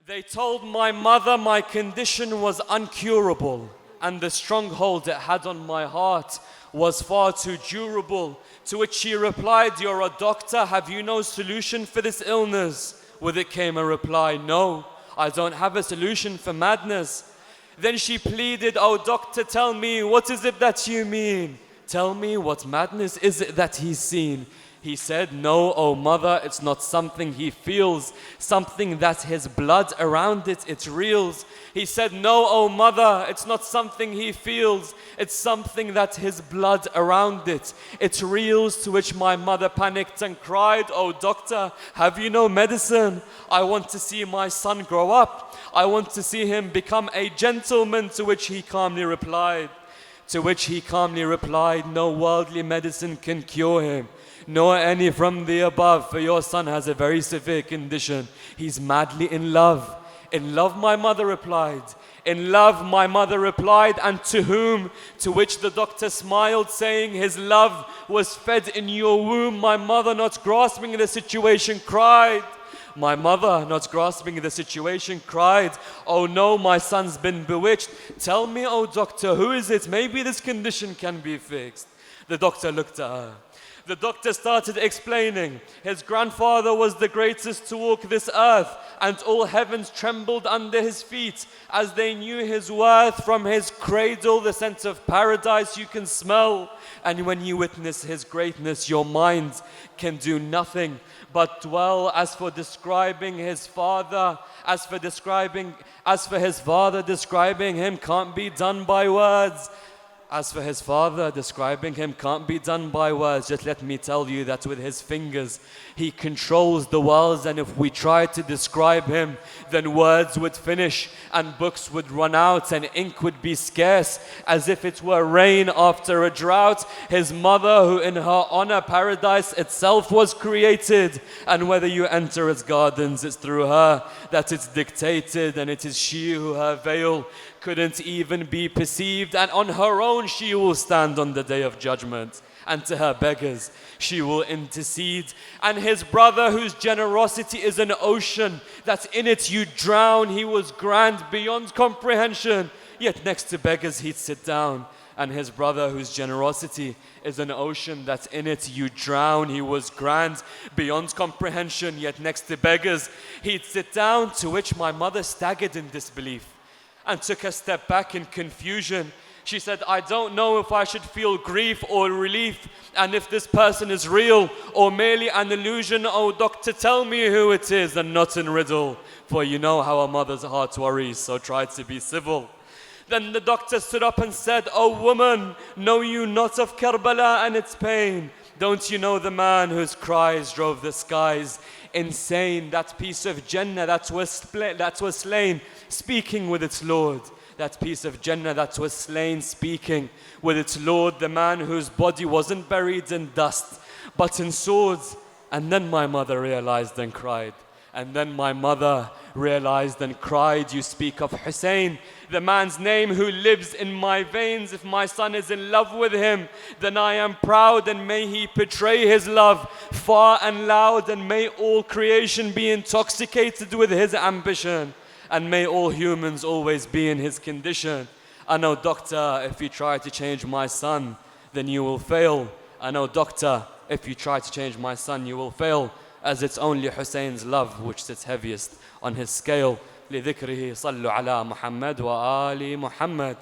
They told my mother my condition was incurable, and the stronghold it had on my heart was far too durable. To which she replied, "You're a doctor, have you no solution for this illness?" With it came a reply, "No, I don't have a solution for madness." Then she pleaded, "Oh doctor, tell me, what is it that you mean? Tell me, what madness is it that he's seen?" He said, "No, oh mother, it's not something he feels, something that his blood around it reels." He said, "No, oh mother, it's not something he feels, it's something that his blood around it reels." To which my mother panicked and cried, "Oh doctor, have you no medicine? I want to see my son grow up. I want to see him become a gentleman." To which he calmly replied, "No worldly medicine can cure him, nor any from the above, for your son has a very severe condition. He's madly in love." "In love," my mother replied. "In love," my mother replied. "And to whom?" To which the doctor smiled, saying, "His love was fed in your womb." My mother, not grasping the situation, cried, "Oh no, my son's been bewitched. Tell me, oh doctor, who is it? Maybe this condition can be fixed." The doctor looked at her. The doctor started explaining. His grandfather was the greatest to walk this earth, and all heavens trembled under his feet as they knew his worth. From his cradle the scent of paradise you can smell, and when you witness his greatness your mind can do nothing but dwell. As for his father, describing him can't be done by words. Just let me tell you that with his fingers he controls the worlds, and if we tried to describe him, then words would finish and books would run out and ink would be scarce, as if it were rain after a drought. His mother, who in her honor paradise itself was created, and whether you enter its gardens, it's through her that it's dictated, and it is she who her veil couldn't even be perceived, and on her own she will stand on the day of judgment, and to her beggars she will intercede. And his brother, whose generosity is an ocean, that in it you drown, he was grand beyond comprehension, yet next to beggars he'd sit down. And his brother, whose generosity is an ocean, that in it you drown, he was grand beyond comprehension, yet next to beggars he'd sit down. To which my mother staggered in disbelief and took a step back in confusion. She said, "I don't know if I should feel grief or relief, and if this person is real or merely an illusion. Oh doctor, tell me who it is, and not in riddle, for you know how a mother's heart worries, so try to be civil." Then the doctor stood up and said, "Oh woman, know you not of Karbala and its pain? Don't you know the man whose cries drove the skies insane? That piece of Jannah that was slain, speaking with its Lord. That piece of Jannah that was slain, speaking with its Lord. The man whose body wasn't buried in dust, but in swords." And then my mother realized and cried. "You speak of Hussein, the man's name who lives in my veins. If my son is in love with him, then I am proud, and may he portray his love far and loud, and may all creation be intoxicated with his ambition, and may all humans always be in his condition. I know, doctor, if you try to change my son, then you will fail. I know, doctor, if you try to change my son, you will fail, as it's only Hussein's love which sits heaviest on his scale. لذكره صلوا على محمد وآل محمد.